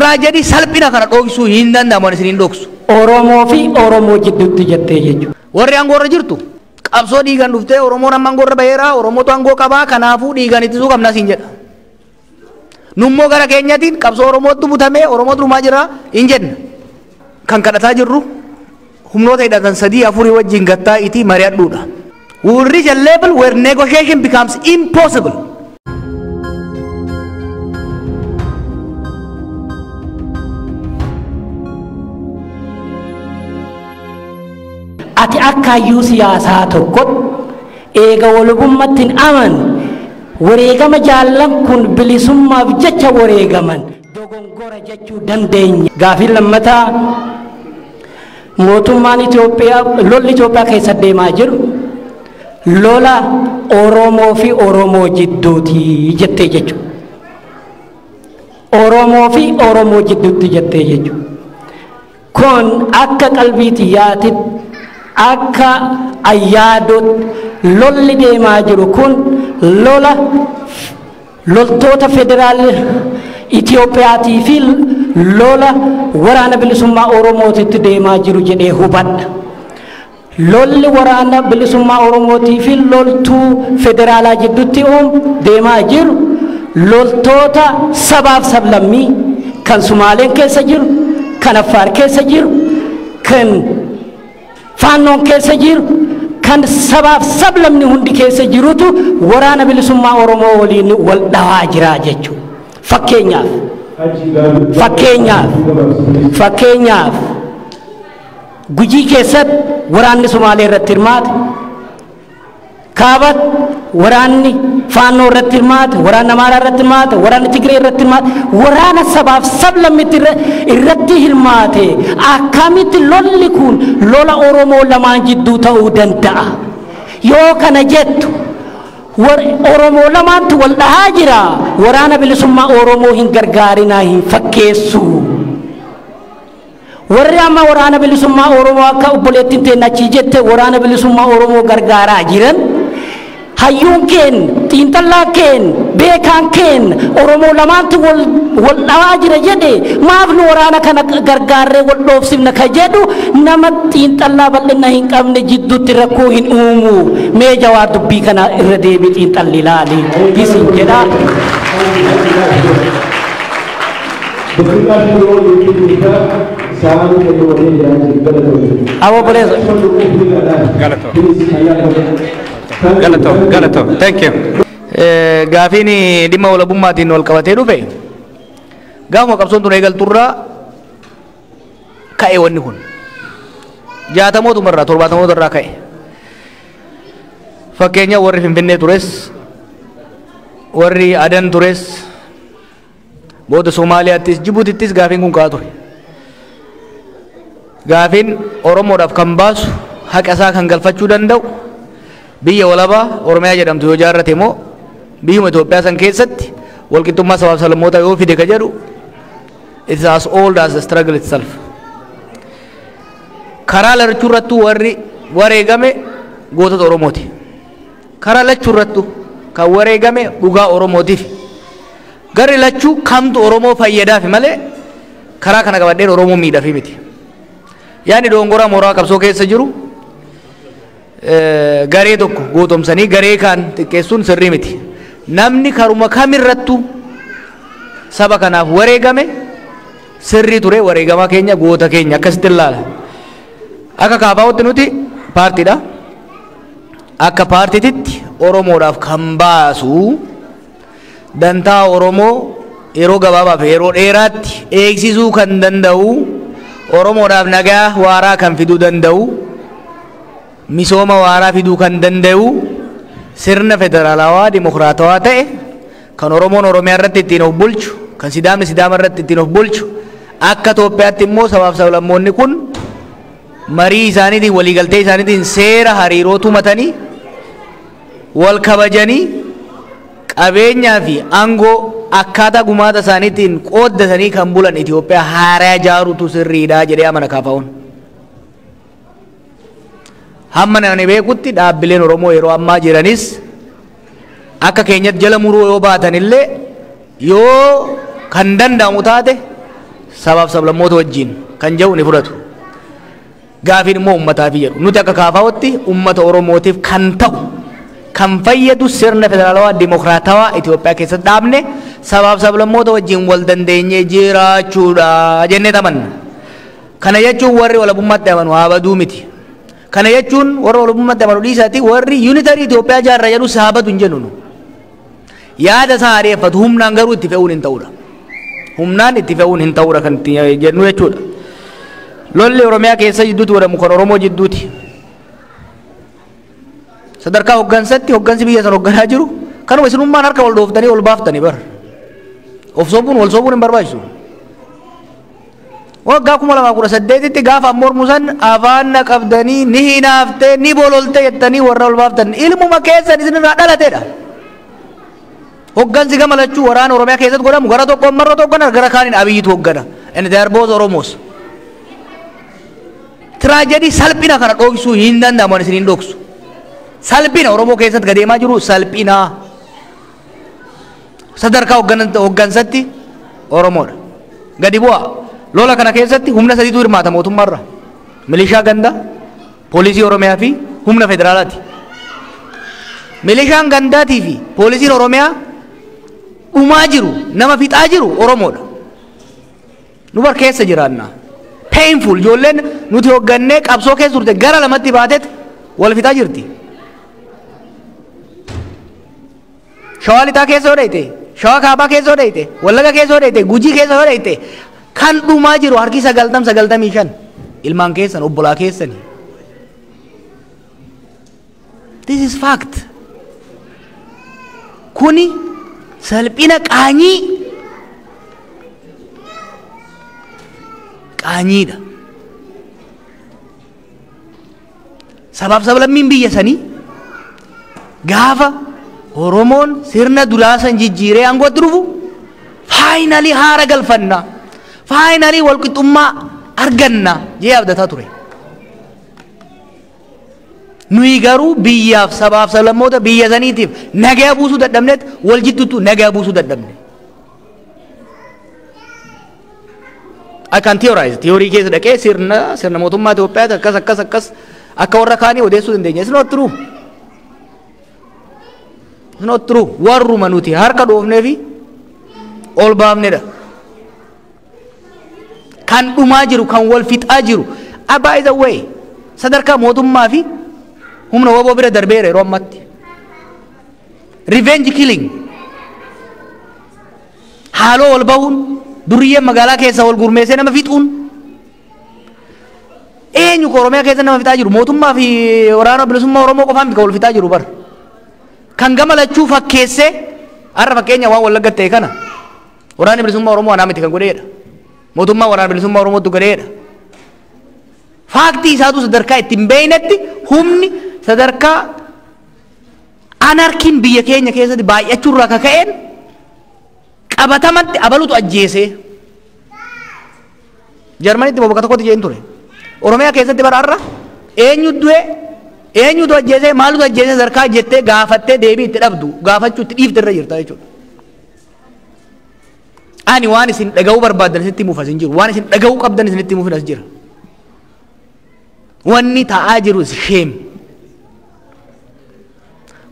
tiraajadii salphina kana dhoksuu hin danda'amu isiniin dhoksu. Oromoo fi Oromoo jidduutti jettee jechuudha. Warri aangoorra jirtu qabsoo dhiigan dhuftee Oromoon amma aangoorra baheera Oromootu aangoo qabaa kanaafuu dhiigan ittisuu qabna siin jedha. Nummoo gara keenyatiin qabsoo Oromootu butamee Oromootu dhumaa jira hin jenna. Kan kadhataa jirru humnoota hidhatan 3-4 wajjin gattaa itti mari'adhuudha. We will reach a level where negotiation becomes impossible. Ati akkaayyuu siyaasaa tokko eega walubummattiin aman wareegama jaallan kun bilisummaaf jecha wareegaman dogongora jechuu dandeenya. Gaaffiin lammataa mootummaan Itoophiyaa lolli Itoophiyaa keessa deemaa jiru lola Oromoo fi Oromoo jidduuti jettee jechuudha. Oromoo fi Oromoo jidduutti jettee jechuudha. Kun akka qalbiitti yaatitti akka ayyaadot lolli deemaa jiru kun lola loltoota federaal Itoophiyaatii fi lola waraana bilisummaa Oromootitti deemaa jiru jedhee hubadha. Lolli waraana bilisummaa Oromootii fi loltuu federaalaa jidduutti deemaa jiru loltoota sabaaf sablammii kan Sumaaleen keessa jiru kan Affaar keessa jiru kan Faannoon keessa jiru kan sabaaf sablamni hundi keessa jirutu waraana bilisummaa Oromoo waliin wal dhawaa jira jechuudha. Fakkeenyaaf Gujii keessatti waraanni Sumaalee irratti hirmaate, Kaabat waraanni Faannoo irratti hirmaate, waraanni Amaaraa irratti hirmaate, waraanni Tigree irratti hirmaate, waraana sabaaf sablammitti irratti hirmaate. Akkamitti lolli kun lola Oromoo lamaan jidduu ta'uu danda'a? Yoo kana jettu Oromoo lamaantu wal dhahaa jira. Waraana bilisummaa Oromoo hin gargaarinaa hin fakkeessu. Warri amma waraana bilisummaa Oromoo akka obboleettiin teennachi jette waraana bilisummaa Oromoo gargaaraa jiran hayyuun keen xiinxalaa keen beekaan keen Oromoo lamaantu wal dhawaa jira jedhe maaf nu waraana kana gargaarree wal dhoofsifna ka jedhu nama xiinxalaa bal'ina hin qabne jidduutti rakkoo hin uumu. Mee jawaab dubbii kana irra deebii xiinxalli ilaali isin jedha. Galato. Thank you. Gaafiin dhimma walabummaatiin wal qabatee dhufe gaafuma qabsoon tun eegalturraa ka'e wanni kun 60mootumarraa 70mootarraa ka'e. Fakkeenya warri Finfinnee tures warri Adan tures booda Somaaliyaattis Jibuutittis gaafiin kun ka'aa ture. Gaafiin Oromoodhaaf kan baasu haqa isaa kan galfachuu danda'u biyya walabaa Oromiyaa jedhamtu yoo jaarrate immoo biyyuma Itoophiyaa san keessatti walqixxummaa sabaaf sablammoota yoo fide ka jedhu it is as old as the struggle itself. Karaa lachuu irrattu warri wareegame gootota Oromooti. Karaa lachuu irrattu kan wareegame dhugaa Oromootiif. Garri lachuu kamtu Oromoo fayyadaafi malee karaa kana qabadheen Oromoo miidhafi miti. Yaani doongoraa mooraa qabsoo keessa jiru garee tokko gootomsanii garee kaan xiqqeessuun sirrii miti. Namni karuma kamirrattu saba kanaaf wareegame sirrii ture wareegamaa keenya goota keenya akkasitti ilaala. Akka kaafaa'utti nuti paartiidha. Akka paartiititti Oromoodhaaf kan baasu dantaa Oromoo yeroo gabaabaaf yeroo dheeraatti eegsisuu kan danda'u Oromoodhaaf nagaa waaraa kan fiduu danda'u misooma waaraa fiduu kan danda'u sirna federaalawaa dimokiraatawaa ta'e kan Oromoon Oromiyaa irratti ittiin of bulchu kan Sidaamni Sidaama irratti ittiin of bulchu akka Itoophiyaatti immoo sabaaf sablammoonni kun marii isaaniitiin waliigaltee isaaniitiin seera hariiroo tumatanii wal kabajanii qabeenyaa fi aangoo akkaataa gumaata isaaniitiin qooddatanii kan bulan Itoophiyaa haaraa ijaaruutu sirriidha jedhee amana kaafaa'uun. Hamma namni beekutti dhaabbileen Oromoo yeroo ammaa jiranis akka keenyatti jala muruu yoo baatan illee yoo kan danda'amu taate sabab sablammoota wajjin kan jedhu ni fudhatu. Gaafiin immoo ummataaf jedhu nuti akka kaafaa'utti ummata Oromootiif kan ta'u kan fayyadu sirna federaalawaa dimokiraatawaa Itoophiyaa keessatti dhaabne sabab sablammoota wajjin wal dandeenyee jiraachuudha jennee tamanna. Kana jechuun warri walabummaatti amanu haa baduu miti. Kana jechuun warri walabummaatti amanu dhiisaati warri yuunitarii Itoophiyaa ijaarra jedhu haa badu hin jennu. Yaada isaa areeffatu humnaan garuu itti fe'uun hin ta'uudha. Humnaan itti fe'uun hin ta'uudha kan itti jennu jechuudha. Lolli Oromiyaa keessa jidduutti godhamu kan Oromoo jidduuti. Sadarkaa hoggansatti hoggansi biyya sana hogganaa jiru kanuma isinummaan harka wal dhooftanii ol baaftanii bar. Of sobuun wal sobuun hin barbaachisu. Waggaa 2018tti gaafa mormu san afaan na qabdanii ni hinaaftee ni bololte jettanii warra ol baaftan ilmuma keessan isinirraa dhalateedha. Hoggansi gama lachuu waraana Oromiyaa keessatti godhamu gara tokkoon marra tokkoon gara kaaniin Abiyyitu hoggana. And they are both Oromos. Tragedy salphina kana dhoksuu hin danda'amu isin hin dhoksu. Salphina Oromoo keessatti gadeemaa jiru salphina. Sadarkaa hoggansatti Oromoodha. Gadi bu'aa. Lola kana keessatti humna sadiitu hirmaata mootummaarra. Milishaa gandaa, poolisii Oromiyaa fi humna federaalaati. Milishaan gandaatii fi poolisiin Oromiyaa dhumaa jiru, nama fixaa jiru Oromoodha. Nu bar keessa jiraanna. Painful ijoolleen nuti hoggannee qabsoo keessa turte gara lamatti baateet wal fixaa jirti. Shawaa lixaa keessa odheete, Shawaa kaabaa keessa odheete, Wallaga keessa odheete, Gujii keessa odheete. Kan dhumaa jiru harki 95 ilmaan keessan obbolaa keessani. This is fact. Kuni salphina qaanyiidha. Sabab sablammiin biyya sanii gaafa Oromoon sirna duraasan jijjiiree aangootti dhufu faayinalii haara galfanna. Finally walqixxummaa arganna jee abdataa ture. Nuyi garuu biyyaaf sabaaf sablammoota biyya saniitiif nagaa buusuu dadhabneet wal jidduutu nagaa buusuu dadhabne. I can theorize. Theorii keessa dhaqee sirna mootummaa Itoophiyaati akkas akka warra kaanii odeessuu dandeenya. It's not true. It's not true. Warruma nuti harka dhoofnee fi ol baafnedha. Kan dhumaa jiru kan wal fixaa jiru. By the way sadarkaa mootummaa fi humna waboo bira darbeera yeroo ammatti. Revenge killing. Haaloo wal bahuun duriyyeen magaalaa keessa wal gurmeessee nama fixuun. Eenyu Oromiyaa keessa nama fixaa jiru mootummaa fi waraana bilisummaa Oromoo qofaan kan wal fixaa jiru bar. Kan gama lachuu fakkeessee har'a fakkeenya waan Wallagga ta'e kana waraanni bilisummaa Oromoo anaa miti kan godheedha. Mootummaa waraana bilisummaa Oromootu godheedha. Faaktii isaatu sadarkaa ittiin beeynetti humni sadarkaa anarkiin biyya keenya keessatti baay'achuurraa kaka'een qabatamatti abalutu ajjeesee. Jarmanitti bakka tokkotti jeen ture. Oromiyaa keessatti bara har'a eenyutu ajjeesee maalutu ajjeesee sadarkaa jettee gaafattee deebii itti dhabdu gaafachuu itti dhiifte irra jirta jechuudha. Ani waan isin dhaga'uu barbaadan isinitti himuuf asin jiru. Waan isin dhaga'uu qabdan isinitti himuuf as jira. Wanni ta'aa jiru sheem.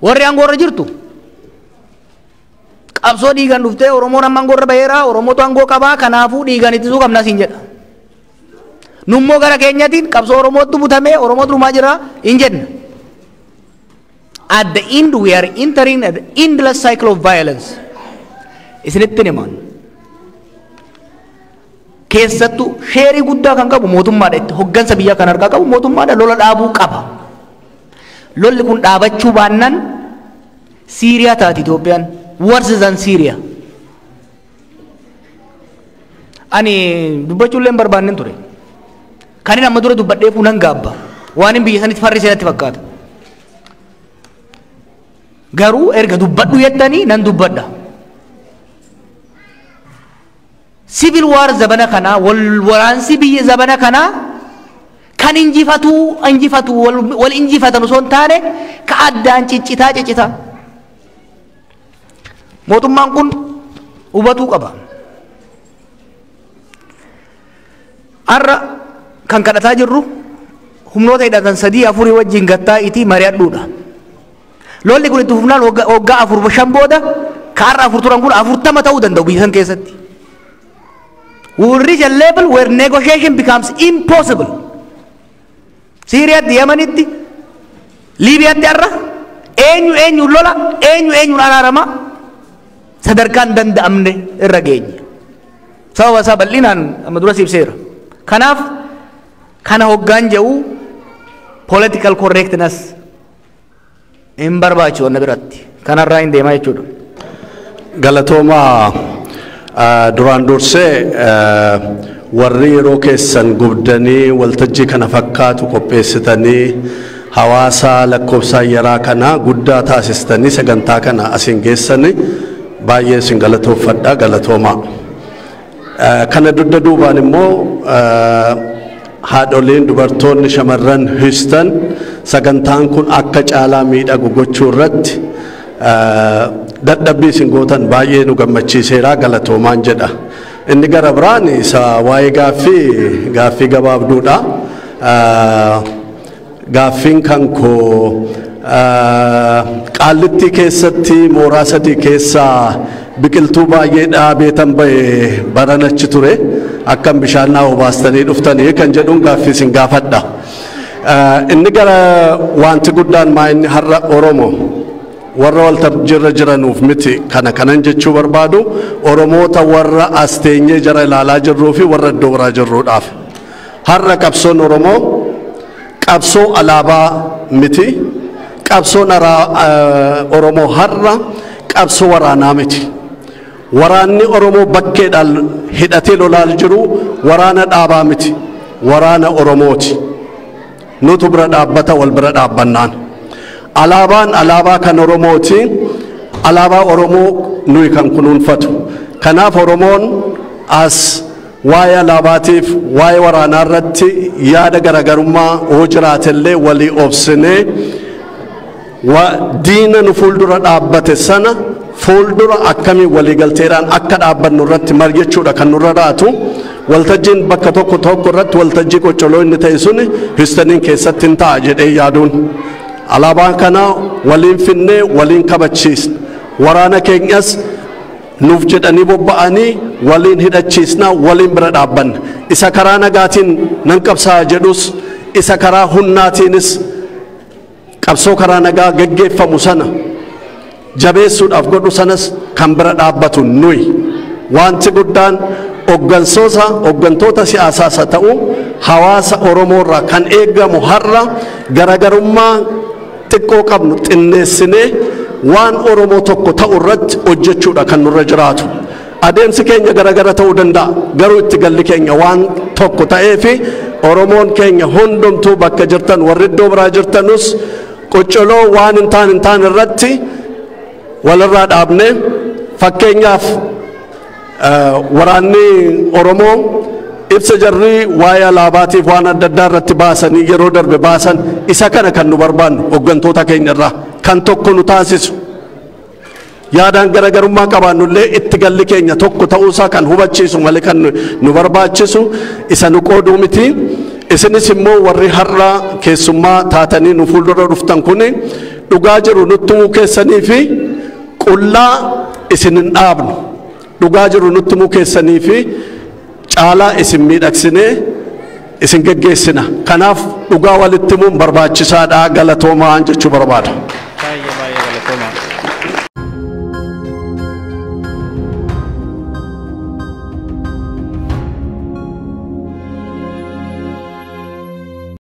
Warri aangoorra jirtu qabsoo dhiigan dhuftee Oromoon amma aangoorra baheera Oromootu aangoo qabaa kanaafuu dhiigan ittisuu qabna siin jedha. Nummoo gara keenyatiin qabsoo Oromootu butamee Oromootu dhumaa jira hin jenna. At the end we are entering an endless cycle of violence. Isinitti himan. Keessattuu sheerii guddaa kan qabu mootummaadha itti hoggansa biyya kan argaa qabu mootummaadha lola dhaabuu qaba. Lolli kun dhaabachuu baannaan Siiriyaa taati Itoophiyaan worse than Syria. Ani dubbachuullee hin barbaanne ture. Kan inni amma dura dubbadheefuu nan gaabba. Waan hin biyya sanitti farri seenatti fakkaata. Garuu erga dubbadhu jettanii nan dubbadha. Civil war zabana kana waraansi biyya zabana kana kan injifatu wal injifatan osoo hin taane ka addaan ciccita. Mootummaan kun hubatuu qaba. arra kan kadhataa jirru humnoota hidhatan 3-4 wajjin gattaa itti mari'adhuudha. Lolli kun itti fufnaan waggaa 4-5 booda kaarra 4 turan kun 40 ta'uu danda'u biyya san keessatti. We will reach a level where negotiation becomes impossible. Syriaatti, Yemenitti, Liibiyaatti arra eenyu lola eenyu araarama sadarkaan danda'amne irra geenya. Sababa isaa bal'inaan amma dura ibseera. Kanaaf kana hoggaan jedhu political correctness hin barbaachisu wanna biratti. Kanarraa hin deemaa jechuudha. Galatoomaa duraan dursee warri yeroo keessan gubdanii waltajjii kana fakkaatu qopheessitanii hawaasa lakkoofsa yaraa kana guddaa taasistanii sagantaa kana asin geessanii baay'ee sin galatoofadha. Galatoomaa. Kana dudda duubaan immoo haadholiin dubartoonni shamarran Houston sagantaan kun akka caalaa miidhagu gochuu irratti dadhabbii isin gootan baay'ee nu gammachiiseera. Galatoomaan jedha. Inni gara biraan isa waa'ee gaaffii gabaabduudha. Gaaffiin kan koo Qaallitti keessatti mooraa 3 keessaa biqiltuu baay'ee dhaabeetan bahe baranachi ture akkam bishaan naa obaastanii dhuftanii kan jedhuun gaaffii isin gaafadha. Inni gara wanti guddaan maa inni har'a Oromoo warra waltajjiirra jiranuuf miti kanan jechuu barbaadu Oromoota warra as teenyee jara ilaalaa jirruu fi warra iddoo biraa jirruudhaaf har'a qabsoon Oromoo qabsoo alaabaa miti. Qabsoon Oromoo har'a qabsoo waraanaa miti. Waraanni Oromoo bakkeedhaan hidhatee lolaa jiru waraana dhaabaa miti. Waraana Oromooti. Nutu bira dhaabbata wal bira dhaabbannaan. Alaabaan alaabaa kan Oromooti. Alaabaa Oromoo nuyi kan kunuunfatu. Kanaaf Oromoon as waa'ee alaabaatiif waa'ee waraanaa irratti yaada garagarummaa hoo jiraatellee walii obsinee diina nu fuuldura dhaabbate sana fuuldura akkamii waliigalteedhaan akka dhaabbannu irratti mari'achuudha kan nurra raatu. Waltajjiin bakka tokko irratti waltajjii qoccoloo inni ta'e suni Houstoniin keessatti hin ta'a jedhee yaaduun alaabaan kana waliin finnee waliin kabachiisna. Waraana keenyas nuuf jedhanii bobba'anii waliin hidhachiisna waliin bira dhaabbanna. Isa karaa nagaatiin nan qabsaa jedhus isa karaa humnaatiinis qabsoo karaa nagaa geggeeffamu sana jabeessuudhaaf godhu sanas kan bira dhaabbatu nuyi. Wanti guddaan hooggantoota siyaasaas haa ta'u hawaasa Oromoo irraa kan eegamu har'a garagarummaa xiqqoo qabnu xinneessinee waan Oromoo tokko ta'u irratti hojjechuudha kan nurra jiraatu. Adeemsi keenya garagara ta'uu danda'a garuu itti galli keenya waan tokko ta'eefi Oromoon keenya hundumtuu bakka jirtan warri iddoo biraa jirtanus qoccoloo waan hin taane irratti walirraa dhaabne fakkeenyaaf waraanni Oromoo ibsa jarri waa'ee alaabaatiif waan adda addaa irratti baasanii yeroo darbe baasan isa kana kan nu barbaannu hooggantoota keenya irraa kan tokko nu taasisu yaadaan garagarummaa qabaannullee itti galli keenya tokko ta'uusaa kan hubachiisu malee kan nu barbaachisu isa nu qooduu miti. Isinis immoo warri har'a keessummaa taatanii nu fuuldura dhuftan kun dhugaa jiru nutti himuu keessanii fi qullaa isin hin dhaabnu. Dhugaa jiru nutti himuu keessanii fi caalaa isin miidhagsinee isin geggeessina. Kanaaf dhugaa walitti himuun barbaachisaadha. Galatoomaa jechuu barbaada.